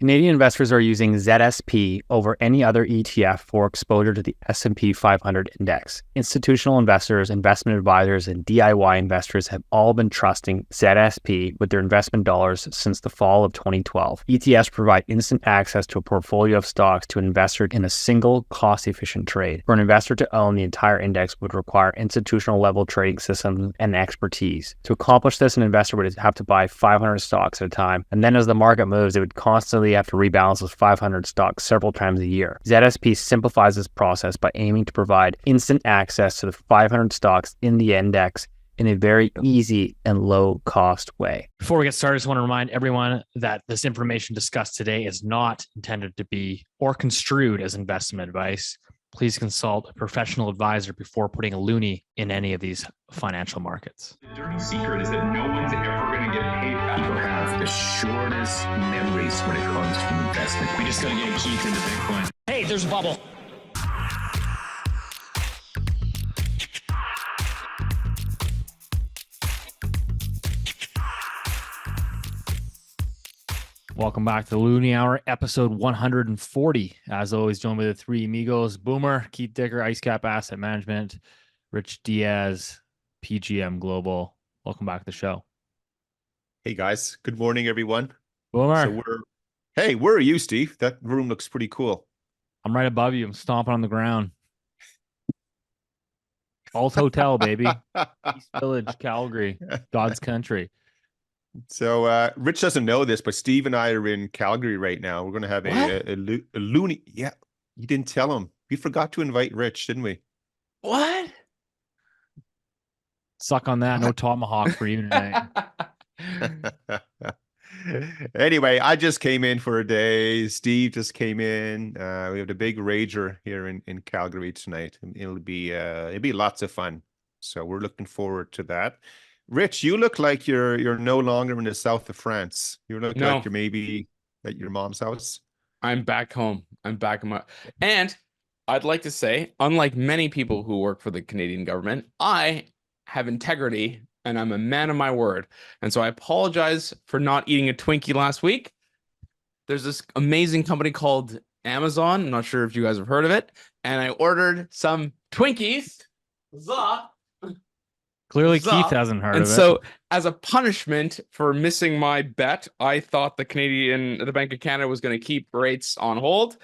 Canadian investors are using ZSP over any other ETF for exposure to the S&P 500 index. Institutional investors, investment advisors, and DIY investors have all been trusting ZSP with their investment dollars since the fall of 2012. ETFs provide instant access to a portfolio of stocks to an investor in a single, cost-efficient trade. For an investor to own the entire index would require institutional-level trading systems and expertise. To accomplish this, an investor would have to buy 500 stocks at a time, and then as the market moves, it would constantly have to rebalance those 500 stocks several times a year. ZSP simplifies this process by aiming to provide instant access to the 500 stocks in the index in a very easy and low-cost way. Before we get started, I just want to remind everyone that this information discussed today is not intended to be or construed as investment advice. Please consult a professional advisor before putting a loonie in any of these financial markets. The dirty secret is that no one's ever going to get paid back. People have the shortest memories when it comes to investment. We just got to get Keith into Bitcoin. Hey, there's a bubble. Welcome back to the Loonie Hour, episode 140. As always, joined by the three amigos, Boomer, Keith Dicker, IceCap Asset Management, Rich Diaz, PGM Global. Welcome back to the show. Hey guys, good morning everyone. Boomer. So where are you, Steve? That room looks pretty cool. I'm right above you. I'm stomping on the ground. Alt Hotel, baby. East Village, Calgary, God's country. So Rich doesn't know this, but Steve and I are in Calgary right now. We're going to have a Loonie. Yeah, you didn't tell him. We forgot to invite Rich, didn't we? What? Suck on that. No tomahawk for you tonight. Anyway, I just came in for a day. Steve just came in. We have the big rager here in Calgary tonight. It'll be lots of fun. So we're looking forward to that. Rich, you look like you're no longer in the south of France. You look like you're maybe at your mom's house. I'm back home. I'm back in my... And I'd like to say, unlike many people who work for the Canadian government, I have integrity and I'm a man of my word. And so I apologize for not eating a Twinkie last week. There's this amazing company called Amazon. I'm not sure if you guys have heard of it. And I ordered some Twinkies. Clearly, Keith hasn't heard of it. And so, as a punishment for missing my bet, I thought the Bank of Canada was going to keep rates on hold.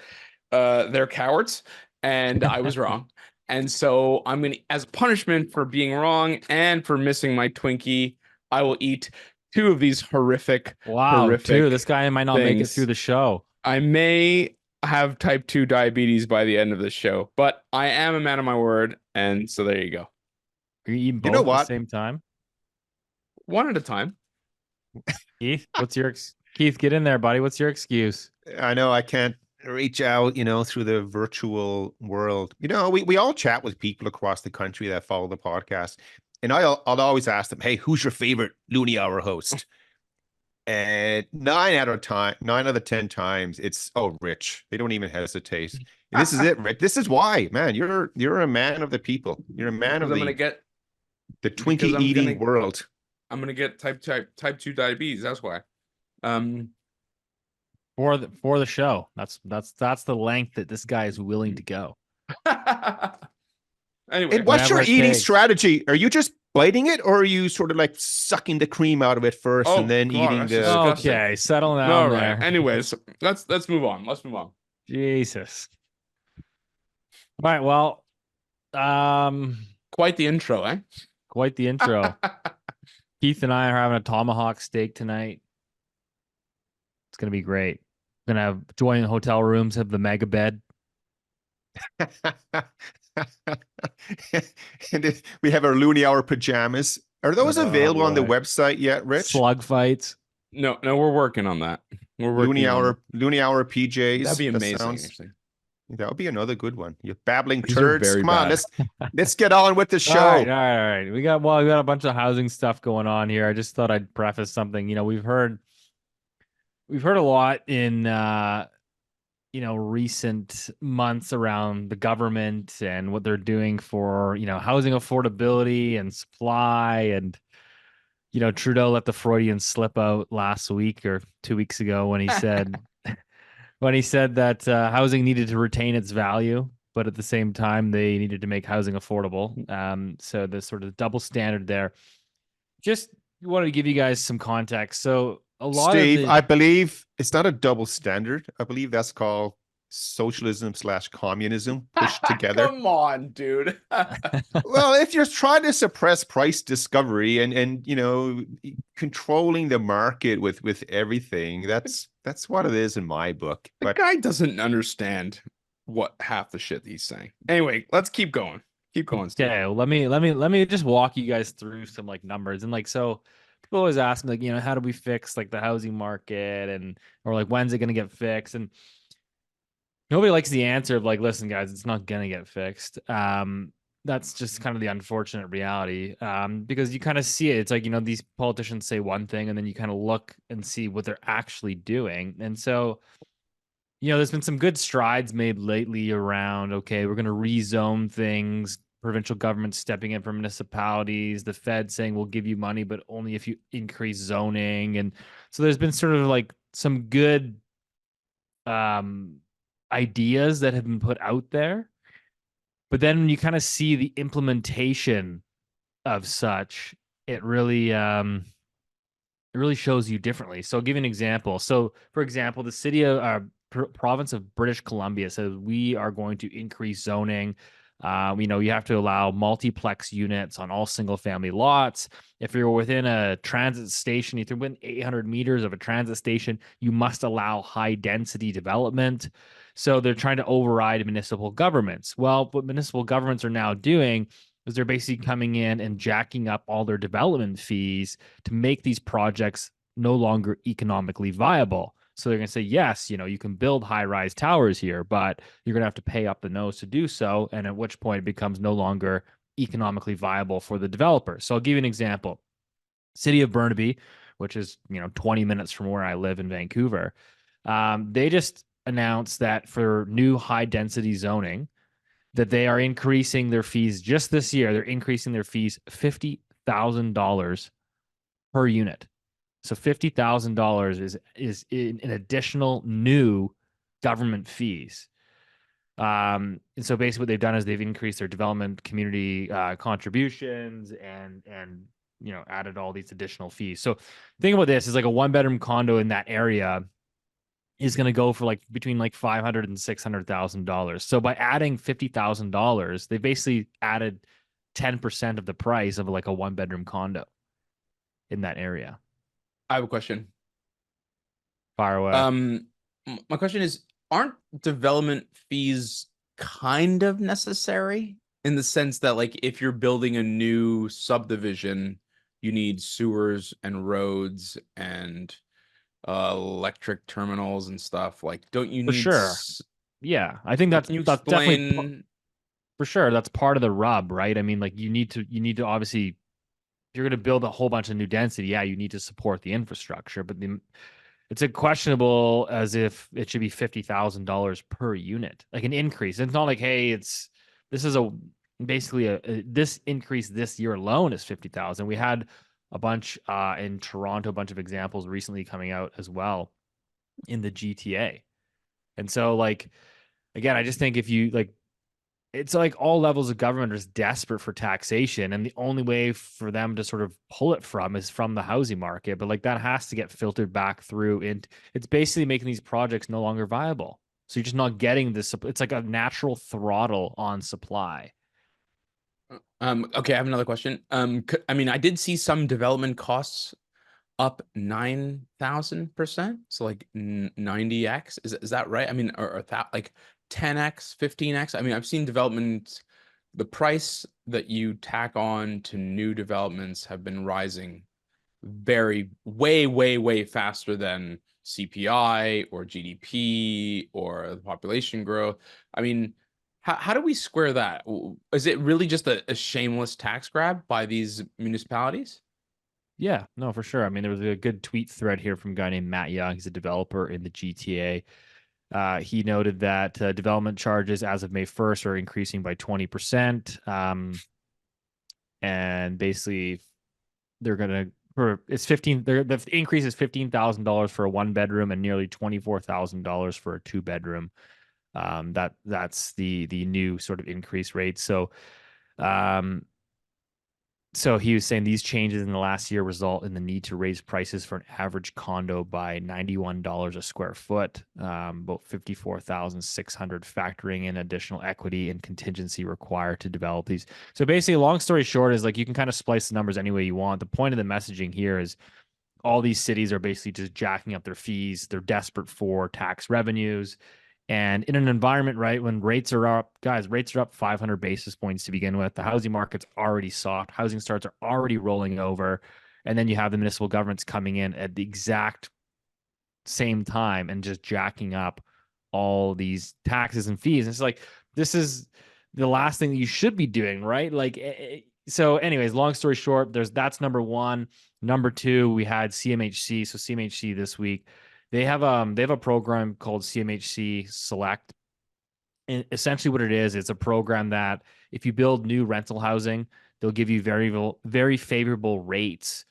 They're cowards, and I was wrong. And so, I'm going to, as punishment for being wrong and for missing my Twinkie, I will eat two of these horrific. Two. This guy might not make it through the show. I may have type 2 diabetes by the end of the show, but I am a man of my word, and so there you go. Are you eating both at the same time? One at a time. Keith, Keith, get in there, buddy. What's your excuse? I know I can't reach out, through the virtual world. We all chat with people across the country that follow the podcast. And I'll always ask them, hey, who's your favorite Loonie Hour host? And 9 out of 10 times, it's, Rich. They don't even hesitate. And this is it, Rich. This is why, man, you're a man of the people. You're a man of the Twinkie eating world. I'm gonna get type 2 diabetes. That's why. For the show. That's the length that this guy is willing to go. Anyway, and what's your eating strategy? Are you just biting it, or are you sort of like sucking the cream out of it first and then eating the? Okay, settle down there. Right. Anyways, let's move on. Let's move on. Jesus. All right. Well, quite the intro, eh? Quite the intro. Keith and I are having a tomahawk steak tonight. It's gonna be great. Gonna have join the hotel rooms, have the mega bed. And we have our Loonie Hour pajamas. Are those available on the website yet, Rich? Slug fights. No, we're working on that. We're working Loonie Hour PJs. That'd be amazing. That would be another good one. You babbling turds. Come on, let's get on with the show. All right. We got a bunch of housing stuff going on here. I just thought I'd preface something. We've heard a lot in recent months around the government and what they're doing for housing affordability and supply. And Trudeau let the Freudian slip out last week or 2 weeks ago when he said when he said that housing needed to retain its value, but at the same time they needed to make housing affordable. So the sort of double standard there. Just wanted to give you guys some context. So a lot of Steve, the I believe it's not a double standard. I believe that's called socialism/communism pushed together. Come on, dude. Well, if you're trying to suppress price discovery and controlling the market with everything, that's what it is in my book. The But guy doesn't understand what half the shit he's saying. Anyway, let's keep going. Keep going, Steve. Okay, well, let me just walk you guys through some like numbers and like so people always ask me like how do we fix like the housing market and or like when's it gonna get fixed, and nobody likes the answer of like, listen guys, it's not gonna get fixed. That's just kind of the unfortunate reality, because you kind of see it. It's like these politicians say one thing and then you kind of look and see what they're actually doing, and so there's been some good strides made lately around, okay, we're going to rezone things, provincial government stepping in for municipalities, the Fed saying we'll give you money, but only if you increase zoning. And so there's been sort of like some good ideas that have been put out there. But then when you kind of see the implementation of such, it really shows you differently. So I'll give you an example. So for example, the city of province of British Columbia says we are going to increase zoning. You have to allow multiplex units on all single family lots. If you're within a transit station, if you're within 800 meters of a transit station, you must allow high density development. So they're trying to override municipal governments. Well, what municipal governments are now doing is they're basically coming in and jacking up all their development fees to make these projects no longer economically viable. So they're going to say, yes, you can build high-rise towers here, but you're going to have to pay up the nose to do so. And at which point it becomes no longer economically viable for the developer. So I'll give you an example. City of Burnaby, which is 20 minutes from where I live in Vancouver, they just announced that for new high-density zoning, that they are increasing their fees just this year. They're increasing their fees $50,000 per unit. So $50,000 is an additional new government fees. And so basically what they've done is they've increased their development community contributions and added all these additional fees. So think about this is like a 1-bedroom condo in that area is going to go for like between like $500,000 and $600,000. So by adding $50,000, they basically added 10% of the price of like a 1-bedroom condo in that area. I have a question. Fire away. My question is, aren't development fees kind of necessary in the sense that like if you're building a new subdivision, you need sewers and roads and electric terminals and stuff? Like, don't you For need sure. Yeah, I think that's Can you definitely explain? for sure. That's part of the rub, right? I mean, like you need to obviously, if you're going to build a whole bunch of new density, yeah, you need to support the infrastructure, but it's a questionable as if it should be $50,000 per unit, like an increase. It's not like, hey, this is basically this increase this year alone is 50,000. We had a bunch in Toronto, a bunch of examples recently coming out as well in the GTA. And so like, again, I just think if you like, it's like all levels of government are just desperate for taxation. And the only way for them to sort of pull it from is from the housing market. But like that has to get filtered back through. And it's basically making these projects no longer viable. So you're just not getting this. It's like a natural throttle on supply. Okay, I have another question. I mean, I did see some development costs up 9,000%. So like 90x. Is that right? I mean, or that like 10x, 15x. I mean, I've seen development, the price that you tack on to new developments have been rising way faster than CPI or GDP or the population growth. I mean, how do we square that? Is it really just a shameless tax grab by these municipalities? Yeah, no, for sure. I mean, there was a good tweet thread here from a guy named Matt Young. He's a developer in the GTA. He noted that development charges as of May 1st are increasing by 20%. And basically, they're going to it's 15. The increase is $15,000 for a 1-bedroom and nearly $24,000 for a 2-bedroom. That's the new sort of increase rate. So, so he was saying these changes in the last year result in the need to raise prices for an average condo by $91 a square foot, about $54,600, factoring in additional equity and contingency required to develop these. So basically, long story short is like you can kind of splice the numbers any way you want. The point of the messaging here is all these cities are basically just jacking up their fees. They're desperate for tax revenues. And in an environment, right, when rates are up, guys, rates are up 500 basis points to begin with. The housing market's already soft. Housing starts are already rolling over. And then you have the municipal governments coming in at the exact same time and just jacking up all these taxes and fees. And it's like, this is the last thing that you should be doing, right? Like, so anyways, long story short, that's number one. Number two, we had CMHC. So CMHC this week, they have a program called CMHC Select. And essentially what it is, it's a program that if you build new rental housing, they'll give you very favorable rates,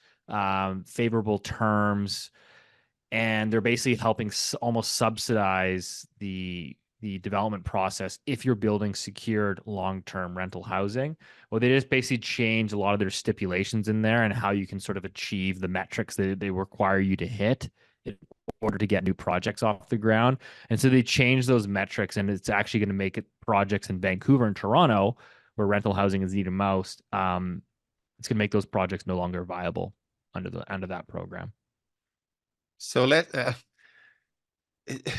favorable terms, and they're basically helping almost subsidize the development process if you're building secured long-term rental housing. Well, they just basically change a lot of their stipulations in there and how you can sort of achieve the metrics that they require you to hit in order to get new projects off the ground. And so they change those metrics, and it's actually going to make it projects in Vancouver and Toronto, where rental housing is needed most. It's going to make those projects no longer viable under that program. So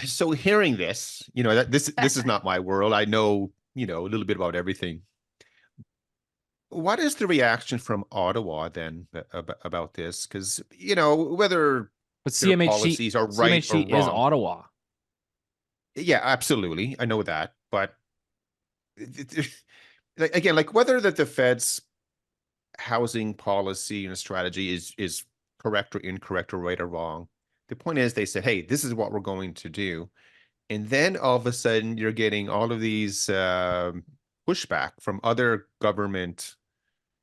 so hearing this, that this is not my world. I know, a little bit about everything. What is the reaction from Ottawa then about this? Because, whether but their policies are right CMHC or wrong. is Ottawa. Yeah, absolutely. I know that. But again, like whether that the Fed's housing policy and strategy is correct or incorrect or right or wrong. The point is they said, hey, this is what we're going to do. And then all of a sudden you're getting all of these pushback from other government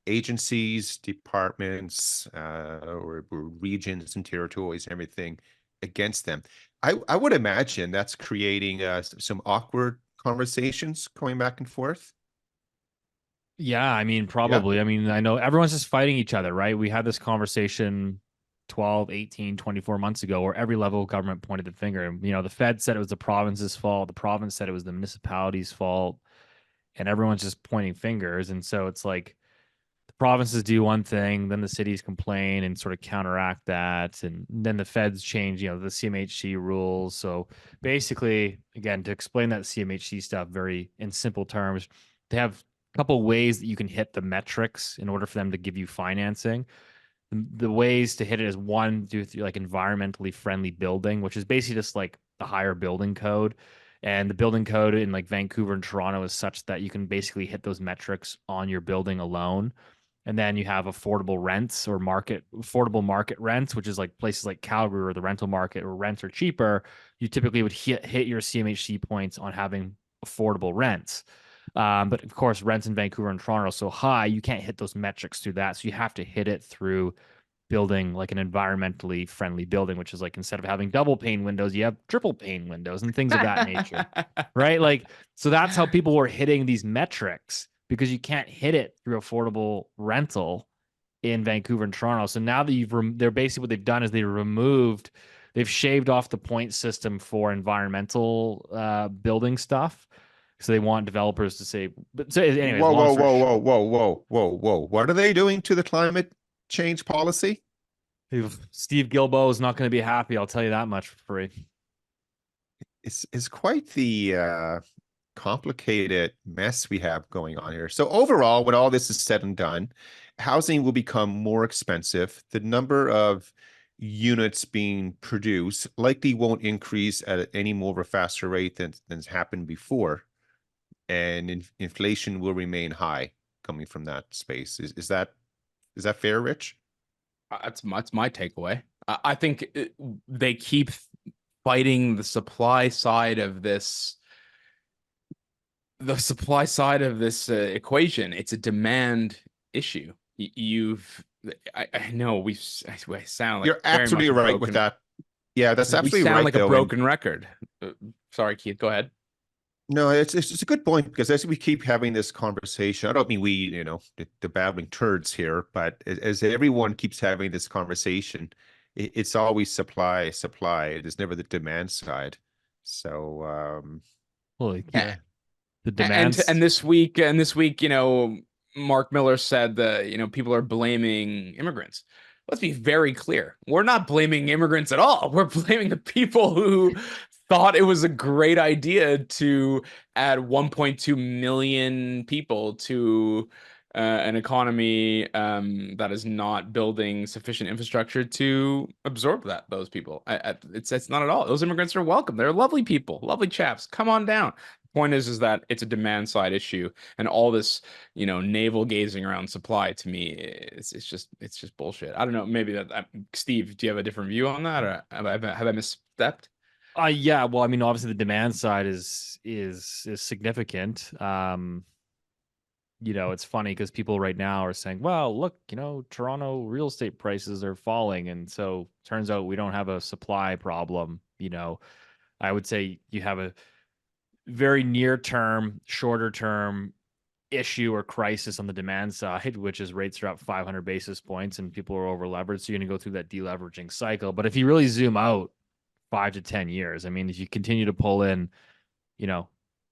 agencies, departments, or regions and territories and everything against them. I would imagine that's creating some awkward conversations going back and forth. Yeah, I mean, probably. Yeah. I mean, I know everyone's just fighting each other, right? We had this conversation 12, 18, 24 months ago where every level of government pointed the finger. And, the Fed said it was the province's fault. The province said it was the municipality's fault. And everyone's just pointing fingers. And so it's like the provinces do one thing, then the cities complain and sort of counteract that. And then the Feds change, the CMHC rules. So basically, again, to explain that CMHC stuff very in simple terms, they have a couple ways that you can hit the metrics in order for them to give you financing. The ways to hit it is one, do through like environmentally friendly building, which is basically just like the higher building code. And the building code in like Vancouver and Toronto is such that you can basically hit those metrics on your building alone. And then you have affordable rents or affordable market rents, which is like places like Calgary or the rental market where rents are cheaper. You typically would hit your CMHC points on having affordable rents. But of course, rents in Vancouver and Toronto are so high, you can't hit those metrics through that. So you have to hit it through building like an environmentally friendly building, which is like instead of having double pane windows, you have triple pane windows and things of that nature, right? Like, so that's how people were hitting these metrics because you can't hit it through affordable rental in Vancouver and Toronto. So now that they're basically what they've done is they've shaved off the point system for environmental building stuff. So they want developers to say, but so anyways, whoa. What are they doing to the climate change policy? Steve Guilbeault is not going to be happy. I'll tell you that much for free. It's quite the complicated mess we have going on here. So overall, when all this is said and done, housing will become more expensive. The number of units being produced likely won't increase at any more of a faster rate than's happened before. And inflation will remain high coming from that space. Is that fair, Rich? That's my takeaway. I think they keep fighting the supply side of this. The supply side of this equation. It's a demand issue. I know I sound like You're very much absolutely a right with broken. that. Yeah, that's We absolutely sound right, like a though. broken record. Sorry, Keith. Go ahead. No, it's a good point, because as we keep having this conversation, I don't mean we, the babbling turds here, but as everyone keeps having this conversation, it's always supply, supply. There's never the demand side. So, Well, yeah. the And demands. this week, Mark Miller said that people are blaming immigrants. Let's be very clear. We're not blaming immigrants at all. We're blaming the people who thought it was a great idea to add 1.2 million people to an economy that is not building sufficient infrastructure to absorb those people. It's not at all. Those immigrants are welcome. They're lovely people, lovely chaps. Come on down. Point is that it's a demand side issue, and all this navel gazing around supply, to me, it's just bullshit. I don't know, maybe Steve, do you have a different view on that, or have I misstepped? Yeah, well, I mean, obviously the demand side is significant. It's funny because people right now are saying, well, look, Toronto real estate prices are falling, and so turns out we don't have a supply problem. I would say you have a very near term, shorter term issue or crisis on the demand side, which is rates are up 500 basis points and people are over leveraged. So you're going to go through that deleveraging cycle. But if you really zoom out 5 to 10 years, I mean, if you continue to pull in,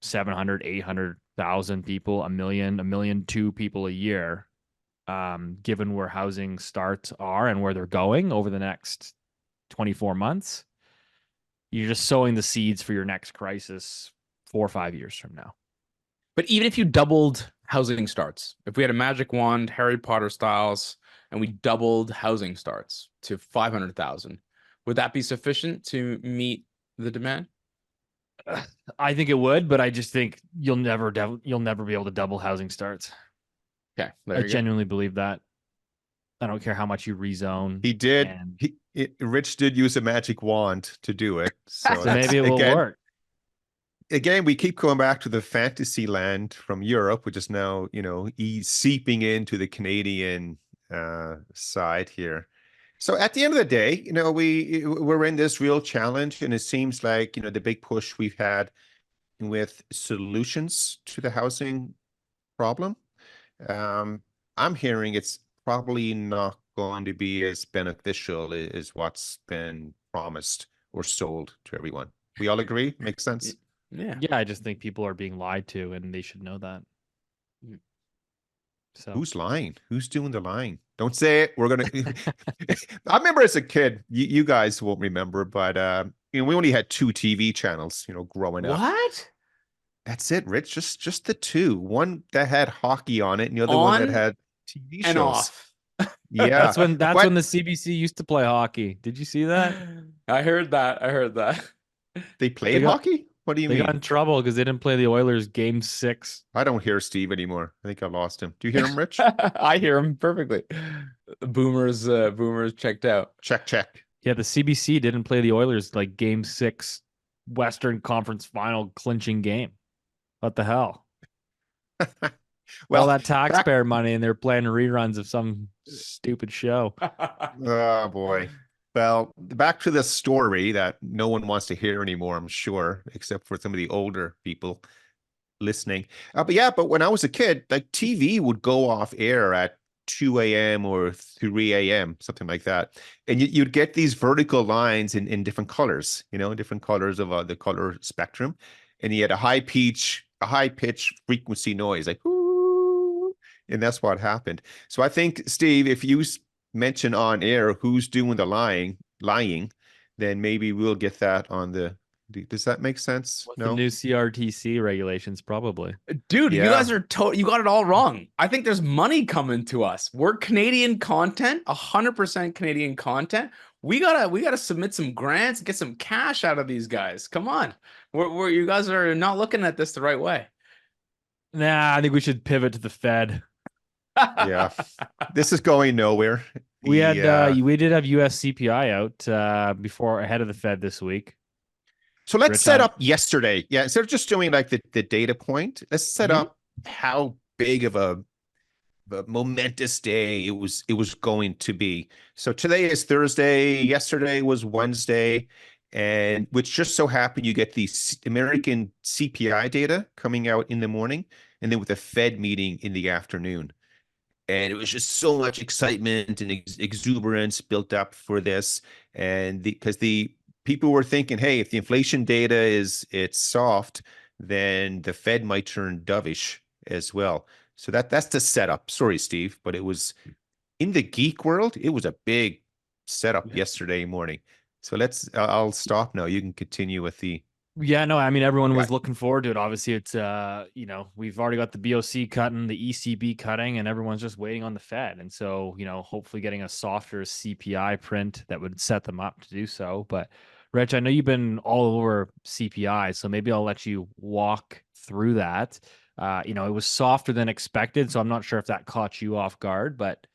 700, 800,000 people, a million, two people a year, given where housing starts are and where they're going over the next 24 months, you're just sowing the seeds for your next crisis 4 or 5 years from now. But even if you doubled housing starts, if we had a magic wand, Harry Potter styles, and we doubled housing starts to 500,000, would that be sufficient to meet the demand? I think it would, but I just think you'll never be able to double housing starts. Okay, I genuinely believe that. I don't care how much you rezone. He did. Rich did use a magic wand to do it. So maybe it will work. Again, we keep going back to the fantasy land from Europe, which is now, seeping into the Canadian side here. So at the end of the day, we're in this real challenge, and it seems like, the big push we've had with solutions to the housing problem. I'm hearing it's probably not going to be as beneficial as what's been promised or sold to everyone. We all agree? Makes sense? Yeah, I just think people are being lied to, and they should know that. So who's lying? Who's doing the lying? Don't say it. We're gonna. I remember as a kid. You guys won't remember, but we only had 2 TV channels. Growing up. What? That's it, Rich. Just the 2. One that had hockey on it, and the other one that had TV shows. And off. Yeah, that's when the CBC used to play hockey. Did you see that? I heard that. They played hockey? What do you mean? They got in trouble because they didn't play the Oilers game 6. I don't hear Steve anymore. I think I lost him. Do you hear him, Rich? I hear him perfectly. Boomers checked out. Check. Yeah, the CBC didn't play the Oilers like game 6 Western Conference final clinching game. What the hell? Well, all that taxpayer money, and they're playing reruns of some stupid show. Oh boy. Well, back to the story that no one wants to hear anymore, I'm sure, except for some of the older people listening. But when I was a kid, like TV would go off air at 2 a.m. or 3 a.m., something like that. And you'd get these vertical lines in different colors, different colors of the color spectrum. And you had a high pitch frequency noise, like, ooh, and that's what happened. So I think, Steve, if you mention on air who's doing the lying, then maybe we'll get that on the. Does that make sense? With the new CRTC regulations, probably. Dude, you guys are you got it all wrong. I think there's money coming to us. We're Canadian content, 100% Canadian content. We gotta submit some grants, get some cash out of these guys. Come on, you guys are not looking at this the right way. Nah, I think we should pivot to the Fed. Yeah, this is going nowhere. We did have US CPI out ahead of the Fed this week. So let's set up yesterday. Yeah, instead of just doing like the data point, let's set up how big of a a momentous day it was going to be. So today is Thursday, yesterday was Wednesday, and which just so happened you get the American CPI data coming out in the morning, and then with the Fed meeting in the afternoon. And it was just so much excitement and exuberance built up for this. And because the people were thinking, hey, if the inflation data it's soft, then the Fed might turn dovish as well. So that's the setup. Sorry, Steve, but it was in the geek world, it was a big setup yesterday morning. So I'll stop now. You can continue with the. Yeah, no, I mean, everyone Yeah. was looking forward to it. Obviously, it's, we've already got the BOC cutting, the ECB cutting, and everyone's just waiting on the Fed. And so, hopefully getting a softer CPI print that would set them up to do so. But Rich, I know you've been all over CPI, so maybe I'll let you walk through that. It was softer than expected, so I'm not sure if that caught you off guard, but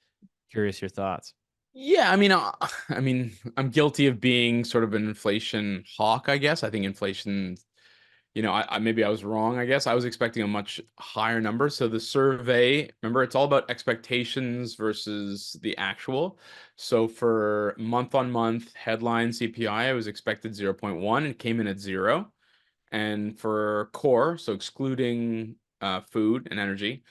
curious your thoughts. Yeah, I mean, I'm guilty of being sort of an inflation hawk, I guess. I think inflation, maybe I was wrong, I guess. I was expecting a much higher number. So the survey, remember, it's all about expectations versus the actual. So for month on month headline CPI, I was expected 0.1 and it came in at 0. And for core, so excluding food and energy,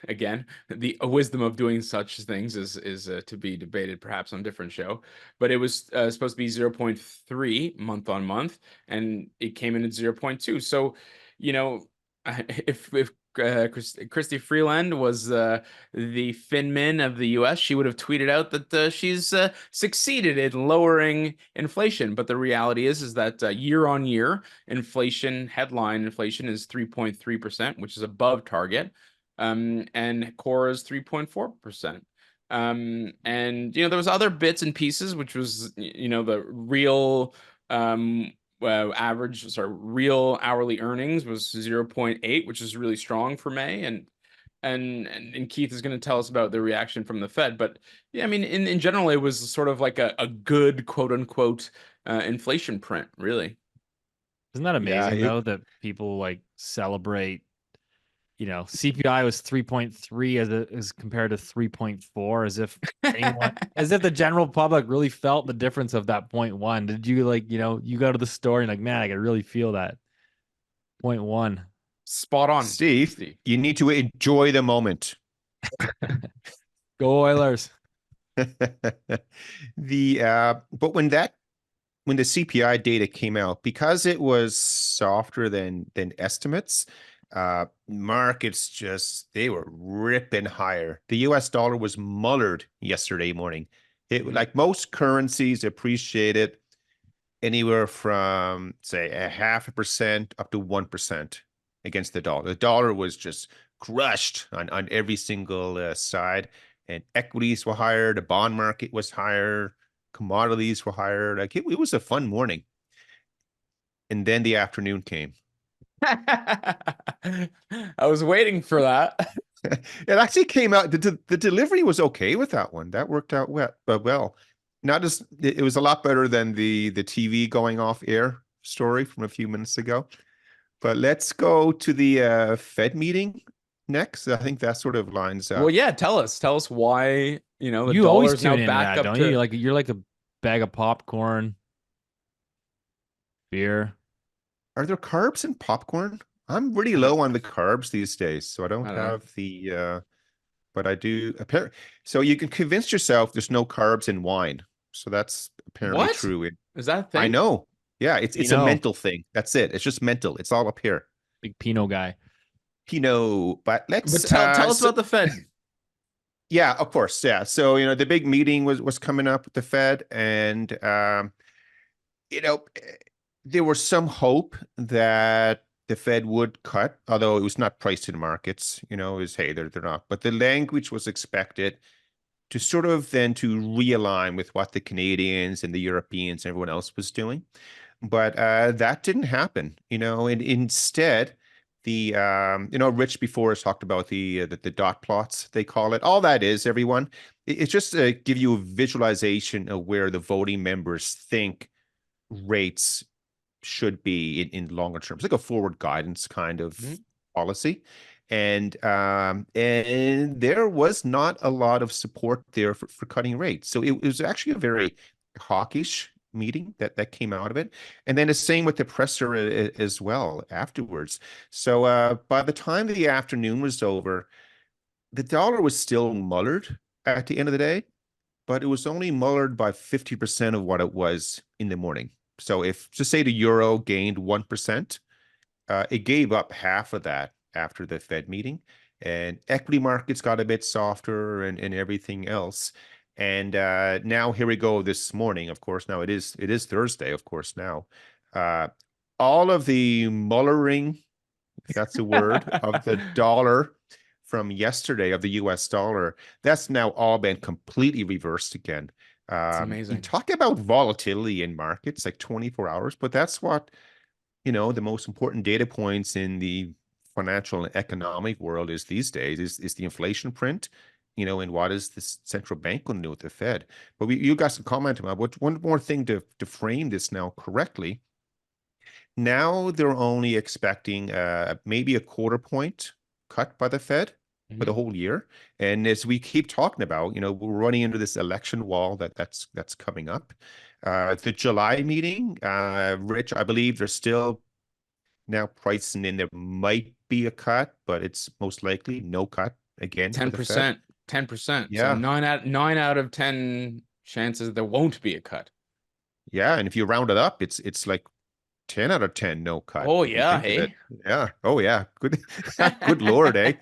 again, the wisdom of doing such things is to be debated perhaps on a different show, but it was supposed to be 0.3 month on month, and it came in at 0.2. So, if Christy Freeland was the FinMin of the US, she would have tweeted out that she's succeeded in lowering inflation. But the reality is that year on year headline inflation is 3.3%, which is above target. And core is 3.4%. And there was other bits and pieces, which was the real real hourly earnings was 0.8, which is really strong for May. And Keith is going to tell us about the reaction from the Fed. But yeah, I mean, in general, it was sort of like a good quote unquote inflation print, really. Isn't that amazing though, that people like celebrate? CPI was 3.3 as compared to 3.4, as if the general public really felt the difference of that 0.1. Did you you go to the store and like, man, I could really feel that 0.1. Spot on, Steve, you need to enjoy the moment. Go Oilers. But when the CPI data came out, because it was softer than estimates, markets they were ripping higher. The US dollar was mullered yesterday morning. It like most currencies appreciated anywhere from say 0.5% up to 1% against the dollar. The dollar was just crushed on every single side, and equities were higher, the bond market was higher, commodities were higher. Like it was a fun morning. And then the afternoon came. I was waiting for that. It actually came out. The delivery was okay with that one. That worked out well. Not just it was a lot better than the TV going off air story from a few minutes ago. But let's go to the Fed meeting next. I think that sort of lines up. Well, yeah, tell us why the you dollar's always now tune back in, up don't to you? You're like a bag of popcorn, beer. Are there carbs in popcorn? I'm really low on the carbs these days, so I don't have the but I do apparently. So you can convince yourself there's no carbs in wine. So that's apparently true. Is that a thing? I know. Yeah, it's a mental thing. That's it. It's just mental. It's all up here. Big Pinot guy. Pinot, but tell us about the Fed. Yeah, of course. Yeah. So, the big meeting was coming up with the Fed, and there was some hope that the Fed would cut, although it was not priced in markets, is, hey, they're not. But the language was expected to sort of then to realign with what the Canadians and the Europeans and everyone else was doing. But that didn't happen, and instead, Rich before has talked about the dot plots, they call it. All that is, everyone, it's just to give you a visualization of where the voting members think rates should be in longer terms, like a forward guidance kind of policy. And there was not a lot of support there for cutting rates. So it was actually a very hawkish meeting that came out of it. And then the same with the presser as well afterwards. So by the time the afternoon was over, the dollar was still mullered at the end of the day, but it was only mullered by 50% of what it was in the morning. So if, just say the euro gained 1%, it gave up half of that after the Fed meeting, and equity markets got a bit softer and everything else. And now here we go this morning. Of course, now it is Thursday, of course, now. All of the mullering, if that's a word, of the dollar from yesterday, of the US dollar, that's now all been completely reversed again. It's You amazing. talk about volatility in markets, like 24 hours, but that's what, the most important data points in the financial and economic world is these days is the inflation print, and what is the central bank going to do with the Fed. But you got some comment about one more thing to frame this now correctly. Now they're only expecting maybe a quarter point cut by the Fed for the whole year. And as we keep talking about, we're running into this election wall that's coming up. The July meeting, Rich, I believe they're still now pricing in there might be a cut, but it's most likely no cut again for the Fed. 10%. Yeah. So nine out of 10 chances there won't be a cut. Yeah, and if you round it up, it's like 10 out of 10 no cut. Oh if you yeah, think of hey. it. Yeah. Oh yeah. Good good Lord, eh?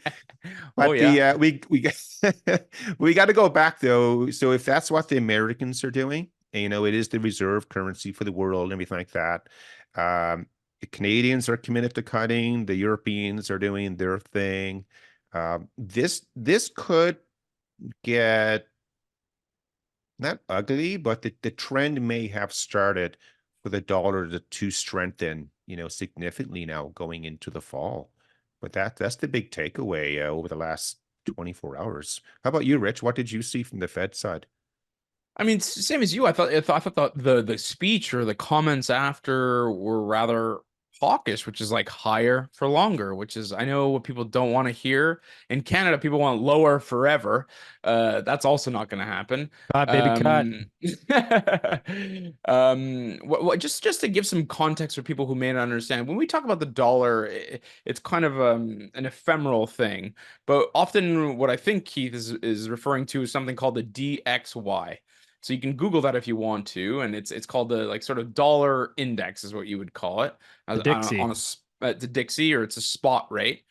But Oh yeah. we we got to go back though. So if that's what the Americans are doing, and, it is the reserve currency for the world and everything like that. The Canadians are committed to cutting. The Europeans are doing their thing. This could get not ugly, but the trend may have started for the dollar to strengthen, significantly now going into the fall. But that's the big takeaway over the last 24 hours. How about you, Rich? What did you see from the Fed side? I mean, same as you. I thought the speech or the comments after were rather hawkish, which is like higher for longer, which is, I know what people don't want to hear. In Canada, people want lower forever. That's also not going to happen. Cut, baby, cut. Just to give some context for people who may not understand, when we talk about the dollar, it's kind of an ephemeral thing. But often, what I think Keith is referring to is something called the DXY. So you can Google that if you want to, and it's called the like sort of dollar index is what you would call it. The Dixie. It's a Dixie, or it's a spot rate,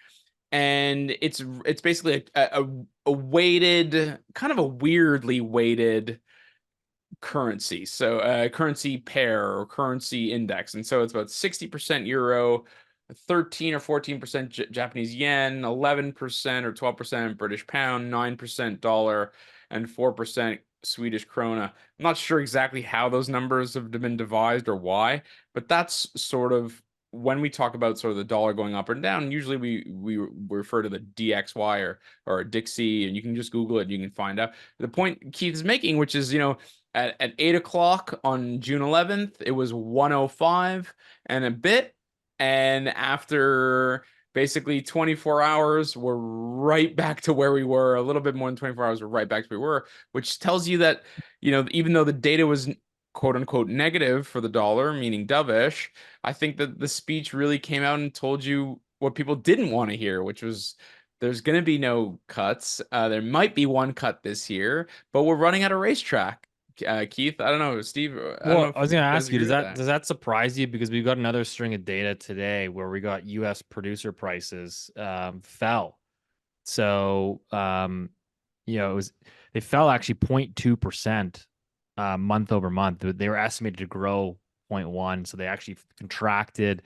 and it's basically a weighted, kind of a weirdly weighted currency. So currency pair or currency index, and so it's about 60% euro, 13 or 14% Japanese yen, 11% or 12% British pound, 9% dollar, and 4% Swedish krona. I'm not sure exactly how those numbers have been devised or why, but that's sort of when we talk about sort of the dollar going up and down. Usually we refer to the DXY or a Dixie, and you can just Google it and you can find out. The point Keith is making, which is, at 8 o'clock on June 11th, it was 105 and a bit. And after basically 24 hours, we're right back to where we were. A little bit more than 24 hours, we're right back to where we were, which tells you that, even though the data was quote unquote negative for the dollar, meaning dovish, I think that the speech really came out and told you what people didn't want to hear, which was there's going to be no cuts. There might be one cut this year, but we're running at a racetrack. Keith, I don't know, Steve. I don't know I was going to ask you, does that does that surprise you? Because we've got another string of data today where we got U.S. producer prices fell. So they fell actually 0.2% month over month. They were estimated to grow 0.1, so they actually contracted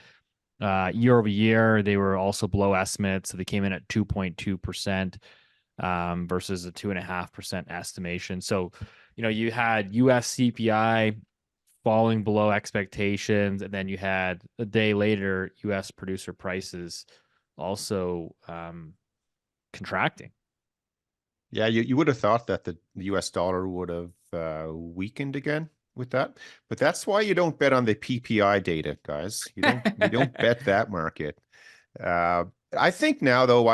year over year. They were also below estimates, so they came in at 2.2%. Versus a 2.5% estimation. So, you had US CPI falling below expectations, and then you had a day later US producer prices also contracting. Yeah, you would have thought that the US dollar would have weakened again with that, but that's why you don't bet on the PPI data, guys. You don't bet that market. I think now though,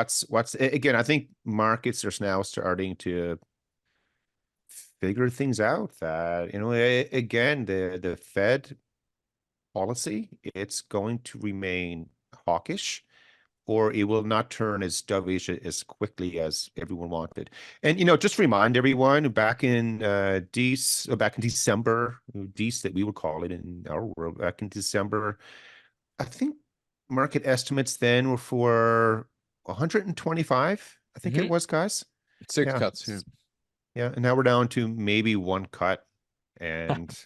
again, I think markets are now starting to figure things out that, again, the Fed policy, it's going to remain hawkish, or it will not turn as dovish as quickly as everyone wanted. And just remind everyone, back in December, DEES that we would call it in our world, back in December, I think market estimates then were for 125, I think it was, guys. 6 Yeah. cuts. Yeah. Yeah, and now we're down to maybe one cut, and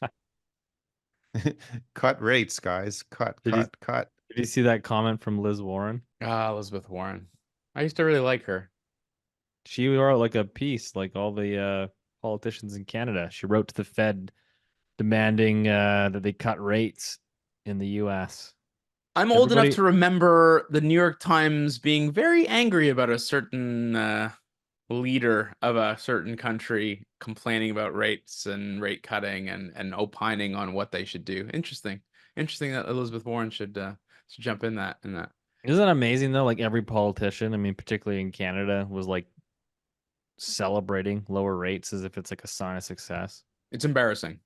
cut rates, guys. Cut. Did you see that comment from Liz Warren? Elizabeth Warren. I used to really like her. She wrote like a piece, like all the politicians in Canada. She wrote to the Fed demanding that they cut rates in the U.S. I'm old enough to remember the New York Times being very angry about a certain leader of a certain country complaining about rates and rate cutting and opining on what they should do. Interesting that Elizabeth Warren should jump in that. Isn't that amazing though? Like every politician, I mean, particularly in Canada, was like celebrating lower rates as if it's like a sign of success. It's embarrassing.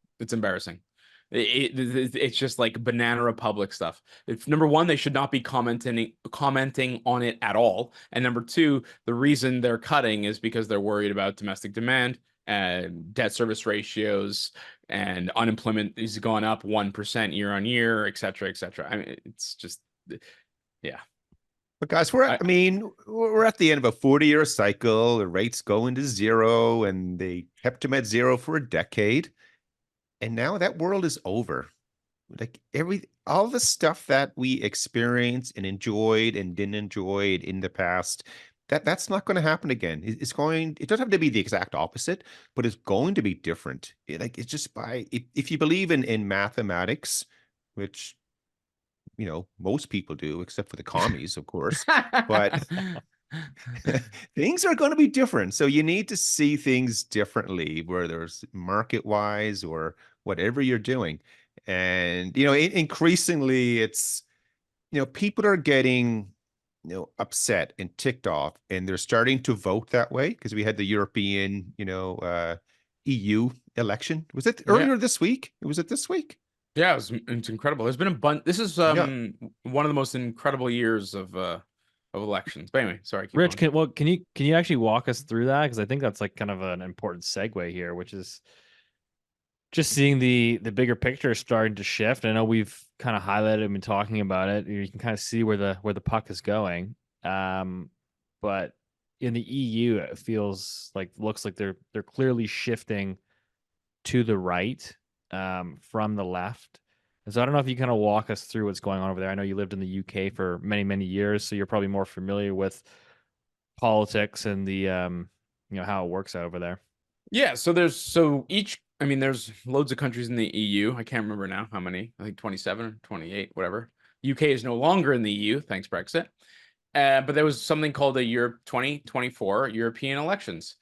It's just like Banana Republic stuff. If number one, they should not be commenting on it at all, and number two, the reason they're cutting is because they're worried about domestic demand and debt service ratios, and unemployment is gone up 1% year on year, et cetera, et cetera. I mean, it's just, yeah. But guys, we're at the end of a 40-year cycle. The rates go into zero, and they kept them at zero for a decade. And now that world is over. Like all the stuff that we experienced and enjoyed and didn't enjoy in the past, that's not going to happen again. It doesn't have to be the exact opposite, but it's going to be different. It's just if you believe in mathematics, which most people do, except for the commies, of course, but things are going to be different. So you need to see things differently, whether it's market-wise or whatever you're doing. And, increasingly it's, people are getting, upset and ticked off, and they're starting to vote that way because we had the European, EU election. Was it earlier this week? Was it this week? Yeah, it's incredible. There's been a bunch. This is one of the most incredible years of elections. But anyway, sorry. Rich, can you actually walk us through that? Because I think that's like kind of an important segue here, which is just seeing the bigger picture starting to shift. I know we've kind of highlighted and been talking about it. You can kind of see where the puck is going. But in the EU, it looks like they're clearly shifting to the right from the left. And so I don't know if you kind of walk us through what's going on over there. I know you lived in the UK for many, many years, so you're probably more familiar with politics and the how it works out over there. Yeah, there's loads of countries in the EU. I can't remember now how many. I think 27 or 28, whatever. UK is no longer in the EU, thanks Brexit. But there was something called the Europe 2024 European elections.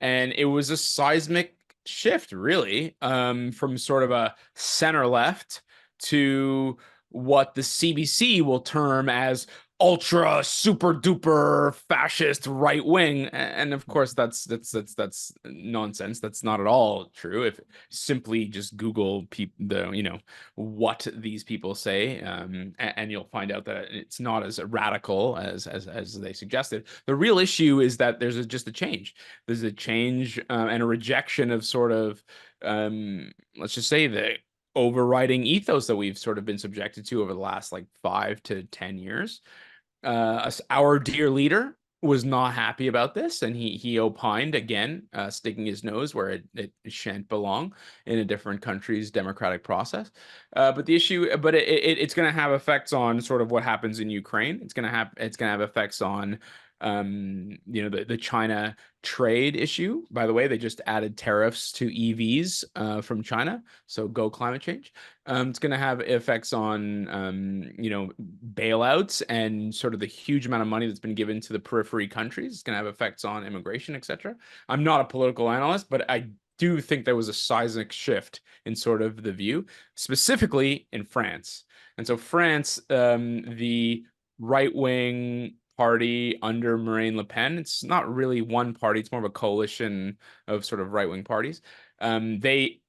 And it was a seismic shift, really, from sort of a center left to what the CBC will term as ultra super duper fascist right wing, and of course that's nonsense. That's not at all true. If simply just Google what these people say, and you'll find out that it's not as radical as they suggested. The real issue is that there's just a change. There's a change and a rejection of sort of let's just say the overriding ethos that we've sort of been subjected to over the last 5 to 10 years. Our dear leader was not happy about this, and he opined again, sticking his nose where it shan't belong in a different country's democratic process. But it's going to have effects on sort of what happens in Ukraine. It's going to have effects on the China trade issue. By the way, they just added tariffs to EVs from China, so go climate change. It's going to have effects on bailouts and sort of the huge amount of money that's been given to the periphery countries. It's going to have effects on immigration, etc. I'm not a political analyst, but I do think there was a seismic shift in sort of the view, specifically in France. And so France, the right-wing party under Marine Le Pen. It's not really one party. It's more of a coalition of sort of right-wing parties. They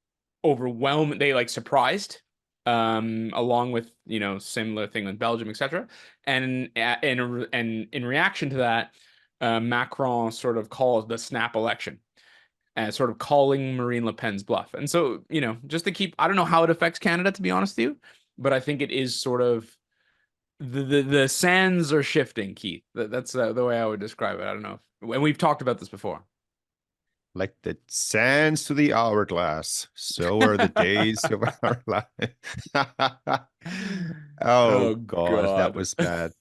surprised, along with, similar thing with Belgium, etc. And in reaction to that, Macron sort of called the snap election and sort of calling Marine Le Pen's bluff. And so, just to keep, I don't know how it affects Canada, to be honest with you, but I think it is sort of the sands are shifting, Keith. That's the way I would describe it. I don't know. And we've talked about this before. Like the sands to the hourglass, so are the days of our life. Oh, God, that was bad.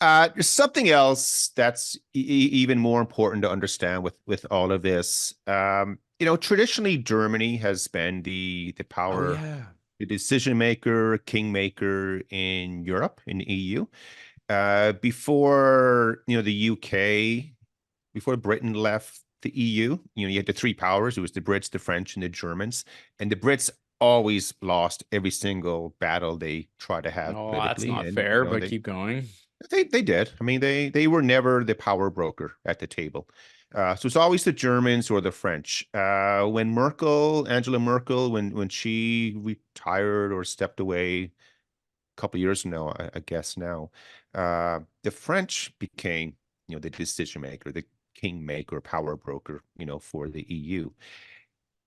There's something else that's even more important to understand with all of this. Traditionally, Germany has been the power, the decision maker, kingmaker in Europe, in the EU. Before the UK, before Britain left the EU, you had the three powers. It was the Brits, the French, and the Germans. And the Brits always lost every single battle they tried to have politically. That's not fair, but keep going. They did. I mean, they were never the power broker at the table. So it's always the Germans or the French. When Angela Merkel, when she retired or stepped away a couple of years ago, I guess now, the French became, the decision maker, the kingmaker, power broker, for the EU.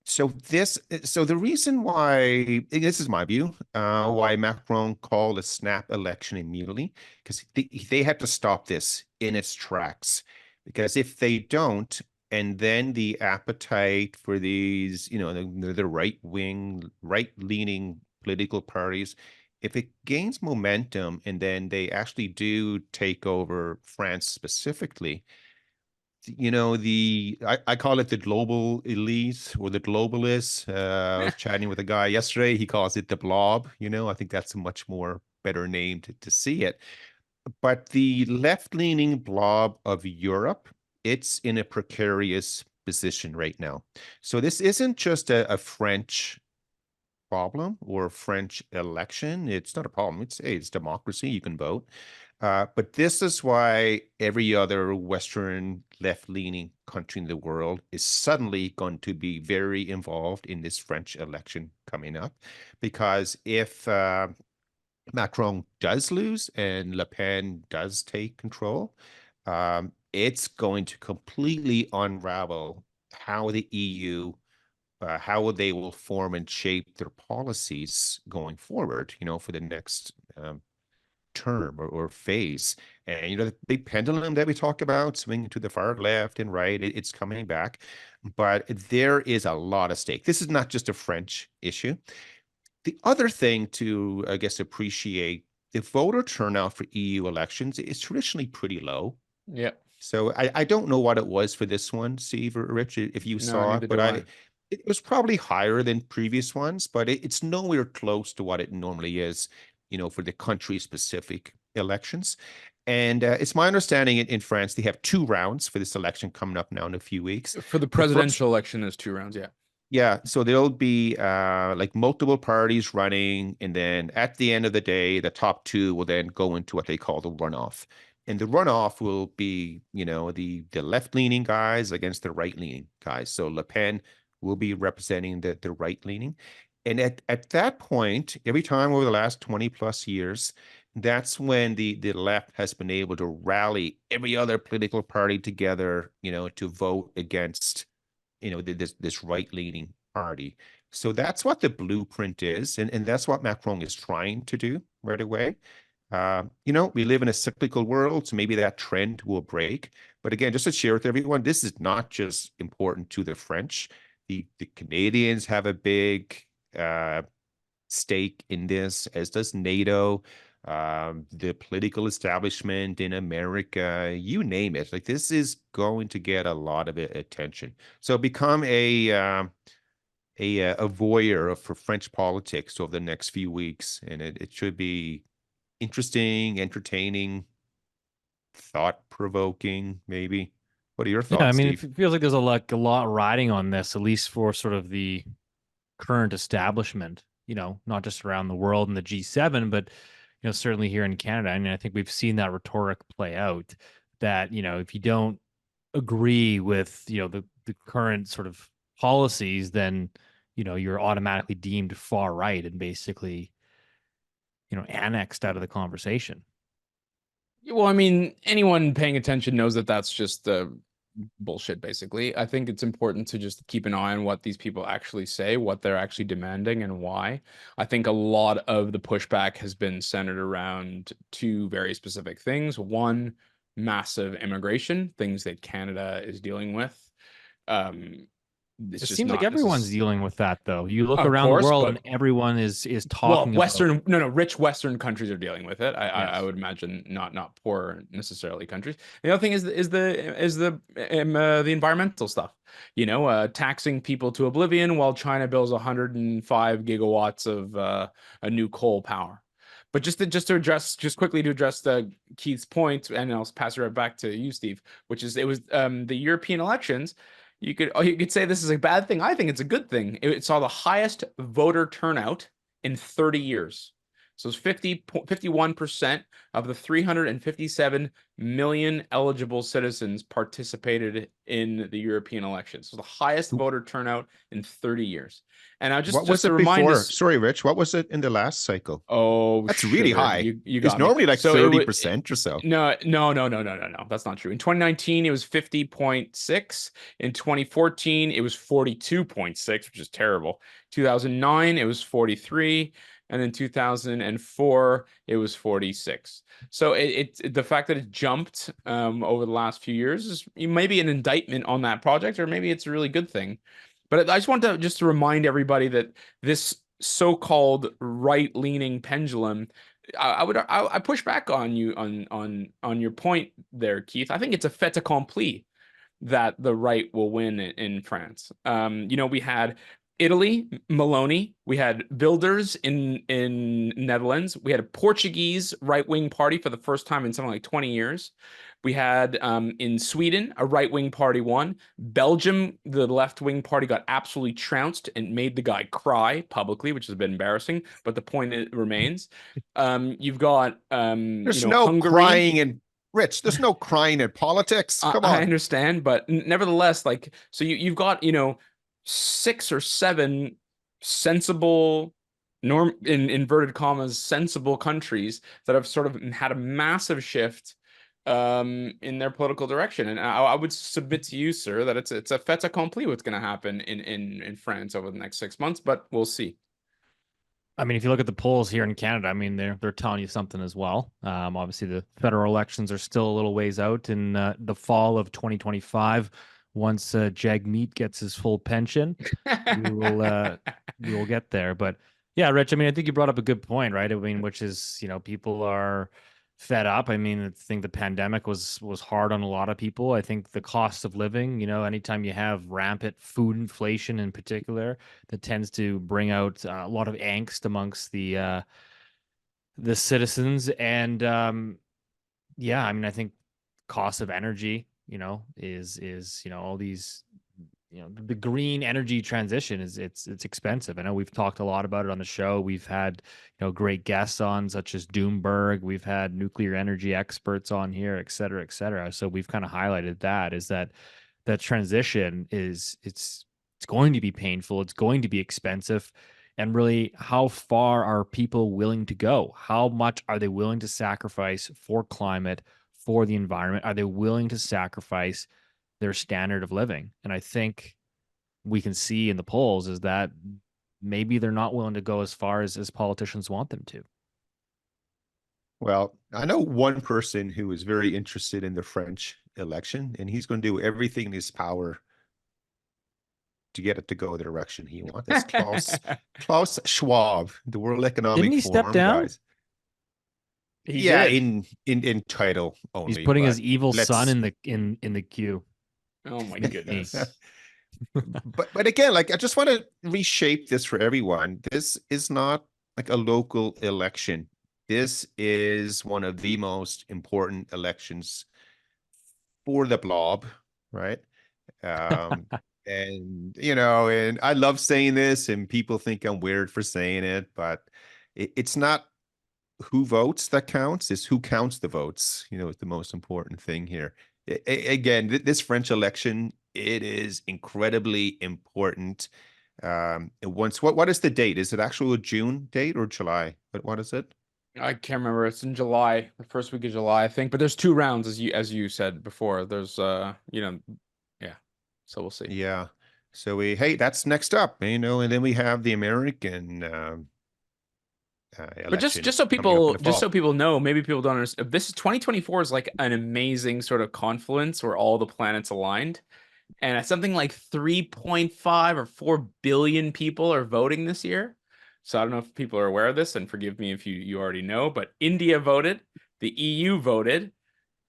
So the reason why, this is my view, why Macron called a snap election immediately, because they had to stop this in its tracks. Because if they don't, and then the appetite for these, the right-leaning political parties, if it gains momentum and then they actually do take over France specifically, I call it the global elite or the globalists. I was chatting with a guy yesterday. He calls it the blob. I think that's a much more better name to see it. But the left-leaning blob of Europe, it's in a precarious position right now. So this isn't just a French problem or a French election. It's not a problem. It's democracy. You can vote. But this is why every other Western left-leaning country in the world is suddenly going to be very involved in this French election coming up. Because if Macron does lose and Le Pen does take control, it's going to completely unravel how the EU, how they will form and shape their policies going forward, for the next term or phase. And the big pendulum that we talk about swinging to the far left and right, it's coming back, but there is a lot at stake. This is not just a French issue. The other thing to, I guess, appreciate, the voter turnout for EU elections is traditionally pretty low. Yeah. So I don't know what it was for this one, Steve or Rich, if you saw it, but it was probably higher than previous ones, but it's nowhere close to what it normally is, for the country-specific elections. And it's my understanding in France, they have 2 rounds for this election coming up now in a few weeks. For the presidential election, there's 2 rounds, yeah. Yeah, so there'll be like multiple parties running, and then at the end of the day, the top 2 will then go into what they call the runoff. And the runoff will be, the left-leaning guys against the right-leaning guys. So Le Pen will be representing the right-leaning. And at that point, every time over the last 20 plus years, that's when the left has been able to rally every other political party together, to vote against, this right-leaning party. So that's what the blueprint is. And that's what Macron is trying to do right away. We live in a cyclical world, so maybe that trend will break. But again, just to share with everyone, this is not just important to the French. The Canadians have a big stake in this, as does NATO, the political establishment in America, you name it. Like, this is going to get a lot of attention. So become a voyeur for French politics over the next few weeks, and it should be interesting, entertaining, thought-provoking, maybe. What are your thoughts, Yeah, I mean, Steve? it feels like there's a lot riding on this, at least for sort of the current establishment, not just around the world and the G7, but, certainly here in Canada, I mean, I think we've seen that rhetoric play out that, if you don't agree with, the current sort of policies, then, you're automatically deemed far right and basically, annexed out of the conversation. Well, I mean, anyone paying attention knows that that's just bullshit, basically. I think it's important to just keep an eye on what these people actually say, what they're actually demanding, and why. I think a lot of the pushback has been centered around two very specific things. One, massive immigration, things that Canada is dealing with. It's It just seems like not everyone's necessarily. dealing with that, though. You look Of around the course, world but and everyone is well, talking about. rich Western countries are dealing with it. I Yes. would imagine not poor necessarily countries. The other thing is the environmental stuff. Taxing people to oblivion while China builds 105 gigawatts of a new coal power. But just quickly to address Keith's point, and I'll pass it right back to you, Steve, which is it was the European elections. You could say this is a bad thing. I think it's a good thing. It saw the highest voter turnout in 30 years. So it's 51% of the 357 million eligible citizens participated in the European elections. So the highest voter turnout in 30 years. And What was just to it remind before? us, Sorry, Rich. What was it in the last cycle? oh, That's really sugar, high. you It's got me. normally like So 30% or so. no. That's not true. In 2019, it was 50.6. In 2014, it was 42.6, which is terrible. 2009, it was 43. And in 2004, it was 46. So the fact that it jumped over the last few years is maybe an indictment on that project, or maybe it's a really good thing. But I just want to remind everybody that this so-called right-leaning pendulum, I push back on you on your point there, Keith. I think it's a fait accompli that the right will win in France. We had Italy, Maloney. We had Wilders in Netherlands. We had a Portuguese right-wing party for the first time in something like 20 years. We had in Sweden, a right-wing party won. Belgium, the left-wing party got absolutely trounced and made the guy cry publicly, which has been embarrassing. But the point remains. You've got There's no Hungary. crying in Rich. There's no crying in politics. Come I on. understand, but nevertheless, so you've got 6 or 7 sensible in inverted commas sensible countries that have sort of had a massive shift in their political direction, and I would submit to you, sir, that it's a fait accompli what's going to happen in France over the next 6 months, but we'll see. I mean, if you look at the polls here in Canada, I mean, they're telling you something as well. Obviously, the federal elections are still a little ways out in the fall of 2025. Once Mgmt gets his full pension, we will get there. But yeah, Rich, I mean, I think you brought up a good point, right? I mean, which is, people are fed up. I mean, I think the pandemic was hard on a lot of people. I think the cost of living, anytime you have rampant food inflation in particular, that tends to bring out a lot of angst amongst the citizens. And yeah, I mean, I think cost of energy, is all these, the green energy transition it's expensive. I know we've talked a lot about it on the show. We've had great guests on, such as Doomberg. We've had nuclear energy experts on here, et cetera, et cetera. So we've kind of highlighted that transition it's going to be painful. It's going to be expensive. And really, how far are people willing to go? How much are they willing to sacrifice for climate, for the environment? Are they willing to sacrifice their standard of living? And I think we can see in the polls is that maybe they're not willing to go as far as politicians want them to. Well, I know one person who is very interested in the French election, and he's going to do everything in his power to get it to go the direction he wants. That's Klaus Schwab, the World Economic Didn't he Forum, step down? guys. He Yeah, did. in title only. He's putting but his evil let's- son in the queue. Oh my goodness. but again, like I just want to reshape this for everyone. This is not like a local election. This is one of the most important elections for the blob, right? And and I love saying this, and people think I'm weird for saying it, but it's not who votes that counts. It's who counts the votes, is the most important thing here. Again, this French election, it is incredibly important. What is the date? Is it actual June date or July? What is it? I can't remember. It's in July, the first week of July, I think. But there's 2 rounds, as you said before. There's yeah. So we'll see. Yeah. So hey, that's next up, and then we have the American But just election so coming up in people the fall. know, maybe people don't understand. This is 2024 is like an amazing sort of confluence where all the planets aligned, and at something like 3.5 or 4 billion people are voting this year. So I don't know if people are aware of this, and forgive me if you already know, but India voted, the EU voted,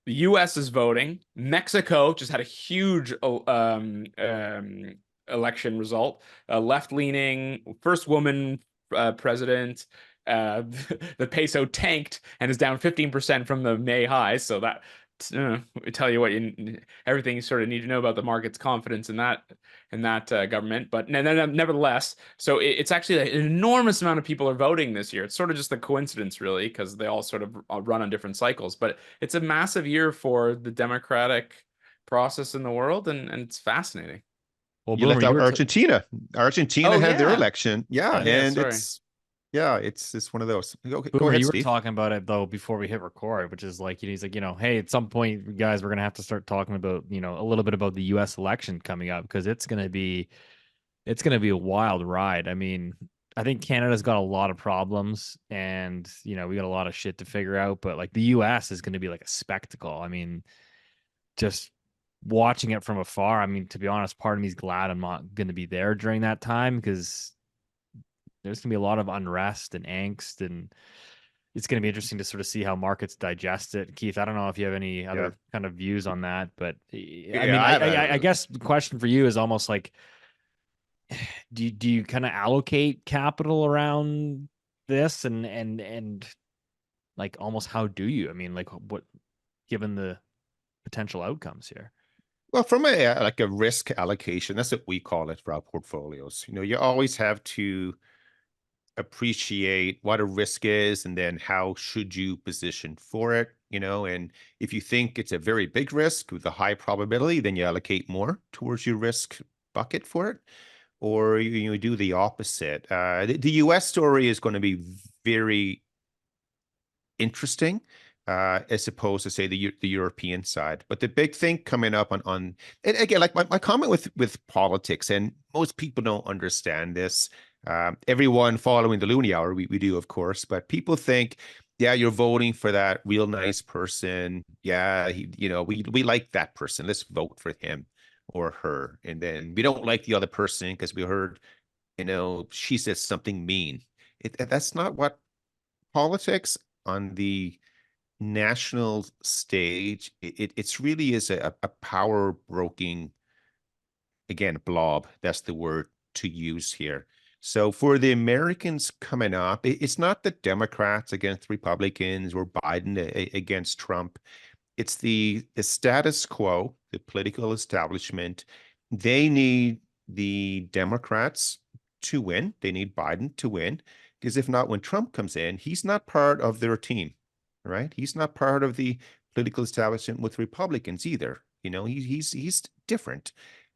the US is voting, Mexico just had a huge election result, left-leaning first woman president. The peso tanked and is down 15% from the May high. So that tell you what everything you sort of need to know about the market's confidence in that government. But nevertheless, so it's actually an enormous amount of people are voting this year. It's sort of just a coincidence, really, because they all sort of run on different cycles. But it's a massive year for the democratic process in the world, and it's fascinating. Well, You Boomer, left you out were Argentina. Argentina Oh, had their yeah. election. Yeah, Yeah, and sorry. it's one of those. Go Boomer, ahead, you were Steve. talking about it though before we hit record, which is like he's like, hey, at some point, guys, we're gonna have to start talking about, a little bit about the U.S. election coming up because it's gonna be a wild ride. I mean, I think Canada's got a lot of problems, and we got a lot of shit to figure out. But like the U.S. is gonna be like a spectacle. I mean, just watching it from afar. I mean, to be honest, part of me is glad I'm not gonna be there during that time because there's going to be a lot of unrest and angst, and it's going to be interesting to sort of see how markets digest it. Keith, I don't know if you have any other kind of views on that, but I mean, I guess the question for you is almost like, do you kind of allocate capital around this, and like almost how do you? I mean, like what, given the potential outcomes here? Well, from a risk allocation, that's what we call it for our portfolios. You always have to appreciate what a risk is and then how should you position for it, and if you think it's a very big risk with a high probability, then you allocate more towards your risk bucket for it, or you do the opposite. The US story is going to be very interesting as opposed to say the European side. But the big thing coming up on and again, like my comment with politics, and most people don't understand this. Everyone following the Loonie Hour, we do, of course, but people think, yeah, you're voting for that real nice person. Yeah, we like that person. Let's vote for him or her. And then we don't like the other person because we heard, she says something mean. That's not what politics on the national stage. It's really is a power broking, again, blob. That's the word to use here. So for the Americans coming up, it's not the Democrats against Republicans or Biden against Trump. It's the status quo, the political establishment. They need the Democrats to win. They need Biden to win, because if not, when Trump comes in, he's not part of their team, right? He's not part of the political establishment with Republicans either. He's different.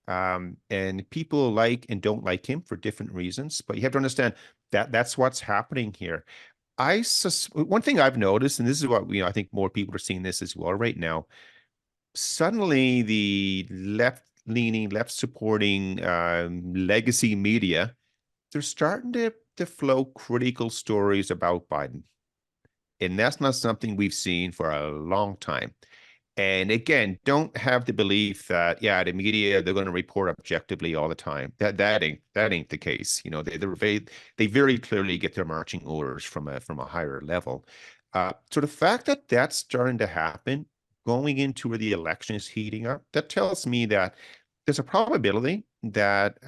And people like and don't like him for different reasons, but you have to understand that that's what's happening here. One thing I've noticed, and this is what I think more people are seeing this as well right now. Suddenly, the left-leaning, left-supporting legacy media, they're starting to flow critical stories about Biden, and that's not something we've seen for a long time. And again, don't have the belief that the media, they're going to report objectively all the time. That ain't the case. They very clearly get their marching orders from a higher level. So the fact that that's starting to happen going into where the election is heating up, that tells me that there's a probability that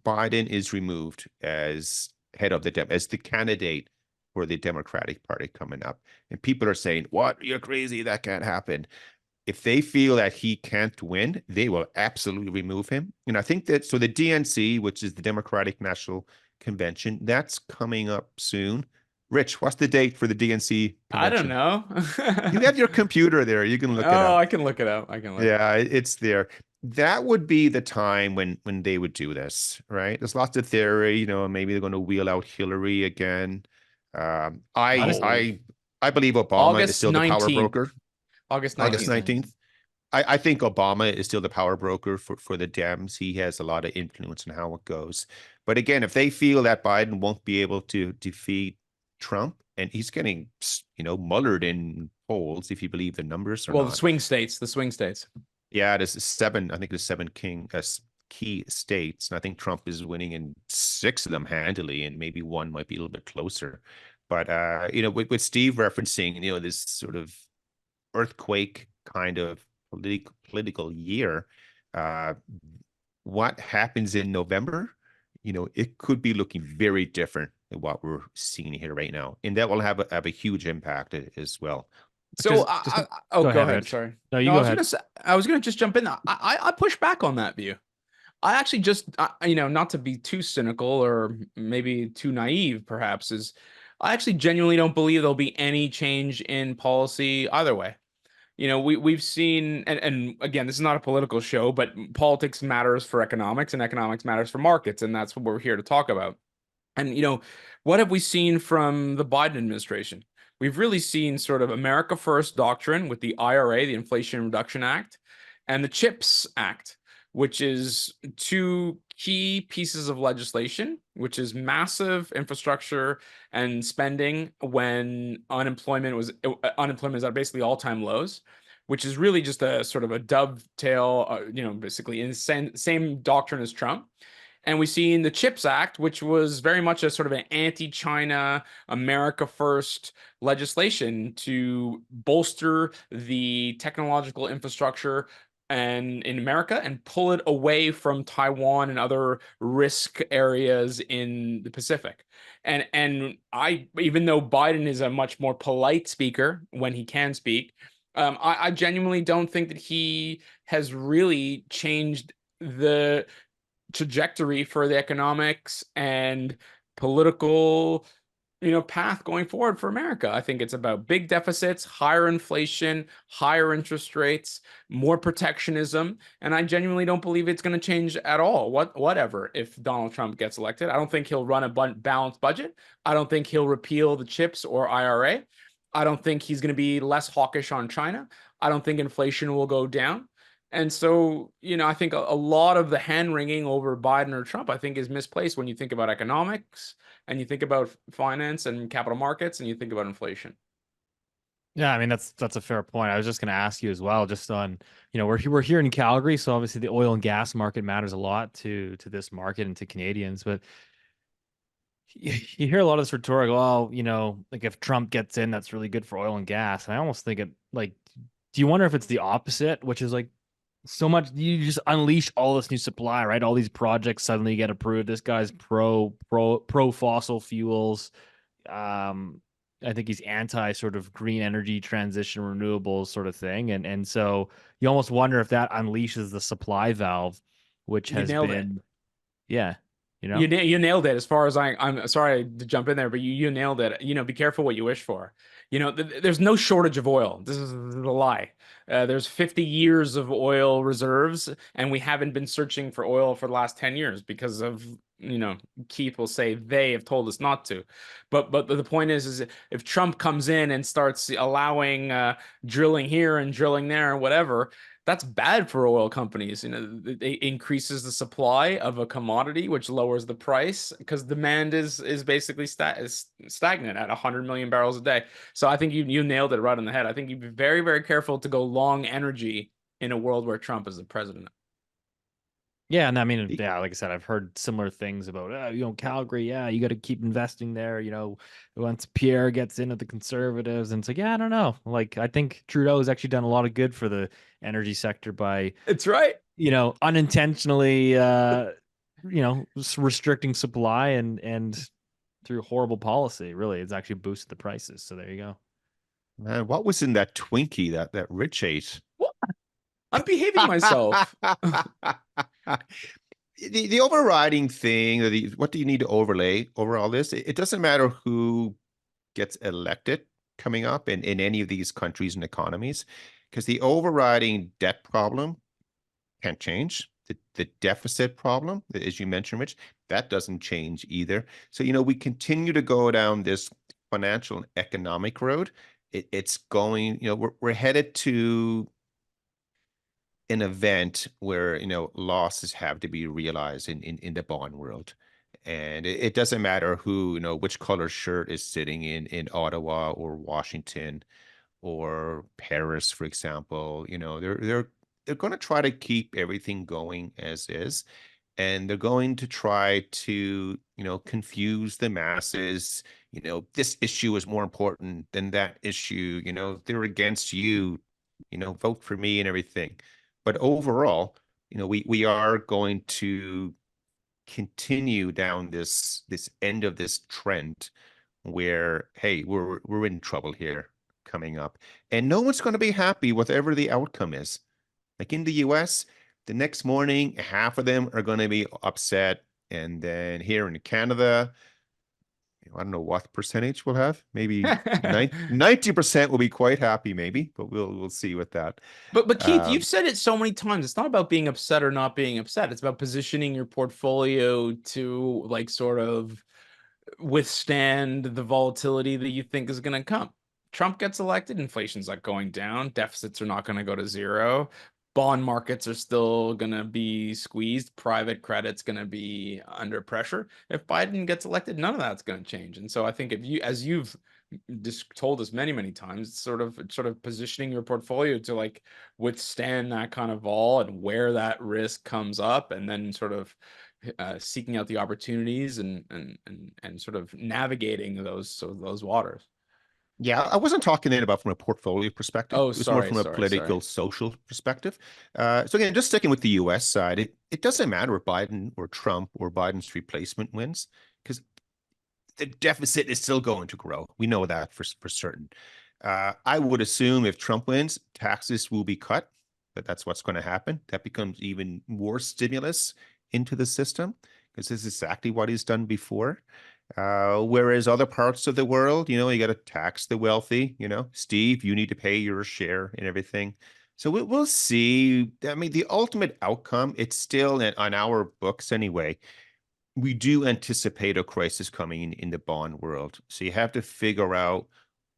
Biden is removed as head of as the candidate for the Democratic Party coming up. And people are saying, what? You're crazy. That can't happen. If they feel that he can't win, they will absolutely remove him. And I think that, so the DNC, which is the Democratic National Convention, that's coming up soon. Rich, what's the date for the DNC I don't convention? know. You have your computer there. You can look it Oh, up. I can look it up. I can look. Yeah, it's there. That would be the time when they would do this, right? There's lots of theory, maybe they're going to wheel out Hillary again. Um, I Oh, I I believe Obama is August still the power 19th. broker. August August 19th. 19th. I think Obama is still the power broker for the Dems. He has a lot of influence in how it goes. But again, if they feel that Biden won't be able to defeat Trump, and he's getting, mullered in polls, if you believe the numbers or Well, the not. swing states. Yeah, there's seven. I think there's seven key states, and I think Trump is winning in 6 of them handily, and maybe one might be a little bit closer. But with Steve referencing, this sort of earthquake kind of political year, what happens in November, it could be looking very different than what we're seeing here right now, and that will have a huge impact as well. So, go go ahead, ahead. Rich. Sorry. No, you I go was ahead. gonna say, I was gonna just jump in. I push back on that view. I actually just, not to be too cynical or maybe too naive, perhaps, is I actually genuinely don't believe there'll be any change in policy either way. We've seen, and again, this is not a political show, but politics matters for economics and economics matters for markets, and that's what we're here to talk about. And what have we seen from the Biden administration? We've really seen sort of America First doctrine with the IRA, the Inflation Reduction Act, and the CHIPS Act, which is 2 key pieces of legislation, which is massive infrastructure and spending when unemployment is at basically all-time lows, which is really just a sort of a dovetail, basically in the same doctrine as Trump. And we see in the CHIPS Act, which was very much a sort of an anti-China, America First legislation to bolster the technological infrastructure and in America and pull it away from Taiwan and other risk areas in the Pacific. And I, even though Biden is a much more polite speaker when he can speak, I genuinely don't think that he has really changed the trajectory for the economics and political path going forward for America. I think it's about big deficits, higher inflation, higher interest rates, more protectionism, and I genuinely don't believe it's going to change at all. Whatever if Donald Trump gets elected, I don't think he'll run a balanced budget. I don't think he'll repeal the CHIPS or IRA. I don't think he's going to be less hawkish on China. I don't think inflation will go down. And so, I think a lot of the hand wringing over Biden or Trump, I think, is misplaced when you think about economics and you think about finance and capital markets and you think about inflation. Yeah, I mean that's a fair point. I was just going to ask you as well, just on we're here in Calgary, so obviously the oil and gas market matters a lot to this market and to Canadians. But you hear a lot of this rhetoric, like if Trump gets in, that's really good for oil and gas. And I almost think do you wonder if it's the opposite, which is like so much you just unleash all this new supply, right? All these projects suddenly get approved. This guy's pro fossil fuels. I think he's anti sort of green energy transition, renewables sort of thing. And so you almost wonder if that unleashes the supply valve, which has been, yeah. You nailed it. As far as I'm sorry to jump in there, but you nailed it. Be careful what you wish for. There's no shortage of oil. This is a lie. There's 50 years of oil reserves, and we haven't been searching for oil for the last 10 years because of, Keith will say they have told us not to. But the point is if Trump comes in and starts allowing drilling here and drilling there and whatever, that's bad for oil companies. It increases the supply of a commodity, which lowers the price because demand is basically stagnant at 100 million barrels a day. So I think you nailed it right on the head. I think you'd be very, very careful to go long energy in a world where Trump is the president. Yeah, and I mean, yeah, like I said, I've heard similar things about, Calgary. Yeah, you got to keep investing there. Once Pierre gets into the Conservatives, and it's like, yeah, I don't know. Like, I think Trudeau has actually done a lot of good for the energy sector by, it's right, unintentionally, restricting supply and through horrible policy. Really, it's actually boosted the prices. So there you go. Man, what was in that Twinkie that Rich ate? What? I'm behaving myself. The overriding thing, what do you need to overlay over all this? It doesn't matter who gets elected coming up in any of these countries and economies, because the overriding debt problem can't change. The deficit problem, as you mentioned, Rich, that doesn't change either. So, we continue to go down this financial and economic road. It's going, we're headed to an event where, losses have to be realized in the bond world. And it doesn't matter who, which color shirt is sitting in Ottawa or Washington or Paris, for example. They're going to try to keep everything going as is, and they're going to try to, confuse the masses. This issue is more important than that issue. They're against you. Vote for me and everything. But overall, we are going to continue down this end of this trend where, hey, we're in trouble here coming up, and no one's going to be happy whatever the outcome is. Like in the US, the next morning, half of them are going to be upset. And then here in Canada, I don't know what percentage we'll have. Maybe 90% will be quite happy, maybe, but we'll see with that. But Keith, you've said it so many times. It's not about being upset or not being upset. It's about positioning your portfolio to like sort of withstand the volatility that you think is going to come. Trump gets elected, inflation's not going down, deficits are not going to go to zero. Bond markets are still going to be squeezed. Private credit's going to be under pressure. If Biden gets elected, none of that's going to change. And so I think if you, as you've just told us many, many times, it's sort of positioning your portfolio to like withstand that kind of vol and where that risk comes up, and then sort of seeking out the opportunities and sort of navigating those waters. Yeah, I wasn't talking then about from a portfolio perspective. Oh, it was more from a political, social perspective. So again, just sticking with the US side, it doesn't matter if Biden or Trump or Biden's replacement wins, because the deficit is still going to grow. We know that for certain. I would assume if Trump wins, taxes will be cut, but that's what's going to happen. That becomes even more stimulus into the system, because this is exactly what he's done before. Whereas other parts of the world, you got to tax the wealthy, Steve, you need to pay your share and everything. So we'll see. I mean, the ultimate outcome, it's still on our books anyway. We do anticipate a crisis coming in the bond world. So you have to figure out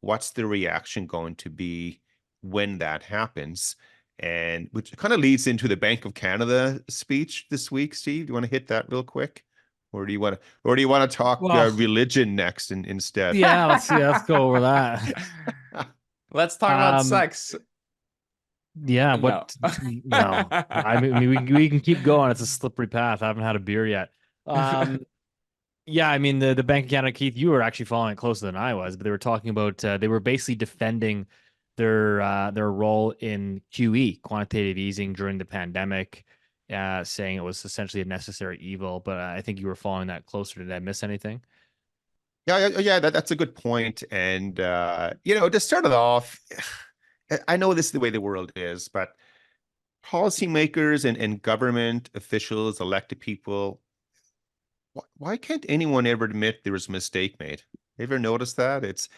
what's the reaction going to be when that happens. And which kind of leads into the Bank of Canada speech this week. Steve, do you want to hit that real quick? Or do you want to talk religion next instead? Yeah, let's go over that. Let's talk about sex. Yeah, no. I mean, we can keep going. It's a slippery path. I haven't had a beer yet. Yeah, I mean, the Bank of Canada, Keith, you were actually following it closer than I was, but they were talking about they were basically defending their role in QE, quantitative easing, during the pandemic, saying it was essentially a necessary evil. But I think you were following that closer. Did I miss anything? Yeah, that's a good point. And to start it off, I know this is the way the world is, but policymakers and government officials, elected people, why can't anyone ever admit there was a mistake made? Ever notice that? It's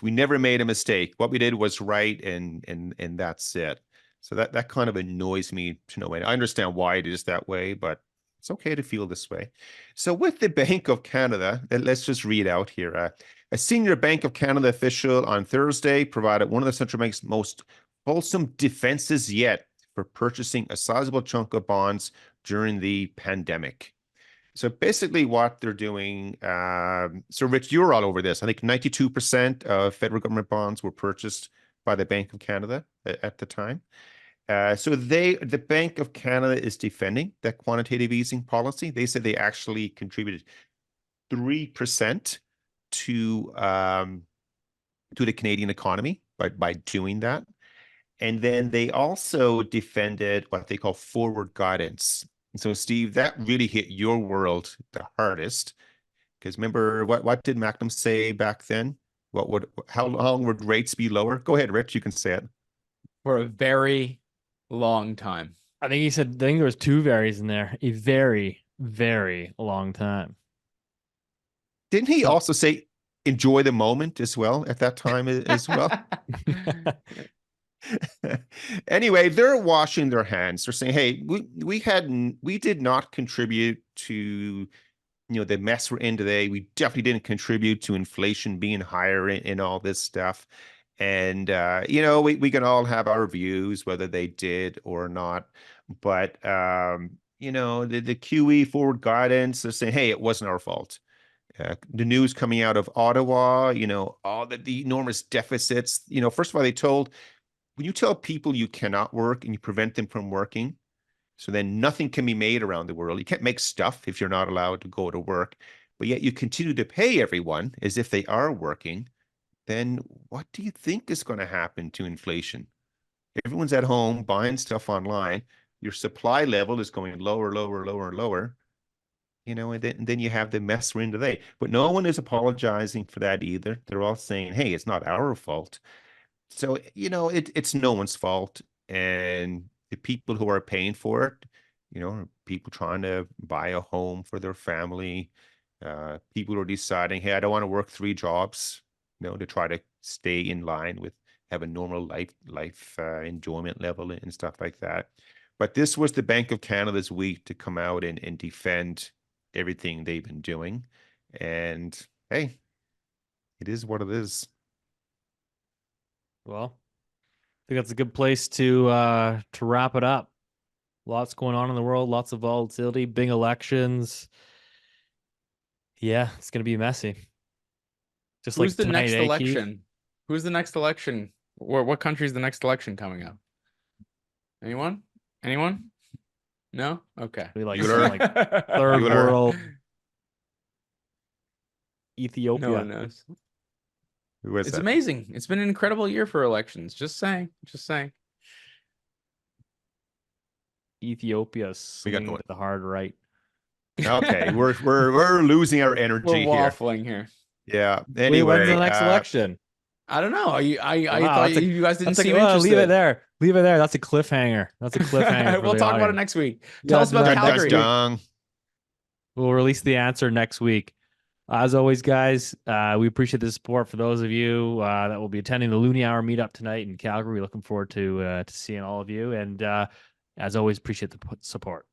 we never made a mistake. What we did was right, and that's it. So that kind of annoys me to no end. I understand why it is that way, but it's okay to feel this way. So with the Bank of Canada, let's just read out here. A senior Bank of Canada official on Thursday provided one of the central bank's most fulsome defenses yet for purchasing a sizable chunk of bonds during the pandemic. So basically what they're doing, so Rich, you're all over this. I think 92% of federal government bonds were purchased by the Bank of Canada at the time. So the Bank of Canada is defending that quantitative easing policy. They said they actually contributed 3% to the Canadian economy by doing that. And then they also defended what they call forward guidance. And so, Steve, that really hit your world the hardest, because remember what did Macroeconomics say back then? How long would rates be lower? Go ahead, Rich. You can say it. For a very long time. I think he said. I think there was two varies in there. A very, very long time. Didn't he also say enjoy the moment as well at that time as well. Anyway, they're washing their hands. They're saying, hey, we did not contribute to the mess we're in today. We definitely didn't contribute to inflation being higher in all this stuff. And we can all have our views whether they did or not. But the QE forward guidance, they're saying, hey, it wasn't our fault. The news coming out of Ottawa, all the enormous deficits. First of all, when you tell people you cannot work and you prevent them from working, so then nothing can be made around the world. You can't make stuff if you're not allowed to go to work, but yet you continue to pay everyone as if they are working. Then what do you think is going to happen to inflation? Everyone's at home buying stuff online. Your supply level is going lower, lower, lower, lower. And then you have the mess we're in today. But no one is apologizing for that either. They're all saying, hey, it's not our fault. So, it's no one's fault. And the people who are paying for it, are people trying to buy a home for their family, people who are deciding, hey, I don't want to work 3 jobs, to try to stay in line with have a normal life enjoyment level and stuff like that. But this was the Bank of Canada's week to come out and defend everything they've been doing. And hey, it is what it is. Well, I think that's a good place to wrap it up. Lots going on in the world, lots of volatility, big elections. Yeah, it's going to be messy. Just Who's like the tonight, next Keith? election? Who's the next election? What country is the next election coming up? Anyone? No? Okay. We like, Bueller. like third Bueller. world No Ethiopia. one knows. Who is It's that? amazing. It's been an incredible year for elections. Just saying. Ethiopia We got swinging no to the hard right. Okay, we're losing our We're energy here. waffling here. Yeah. When's Anyway, the next election? I don't know. I Wow, thought that's a- you guys didn't That's seem like, interested. leave it there. Leave it there. That's a cliffhanger. That's a cliffhanger. for We'll the talk about it audience. next week. Yeah, Tell us about dun, dun, Calgary. dun, dun. We'll release the answer next week. As always, guys, we appreciate the support for those of you that will be attending the Loonie Hour meetup tonight in Calgary. We're looking forward to seeing all of you. And as always, appreciate the support.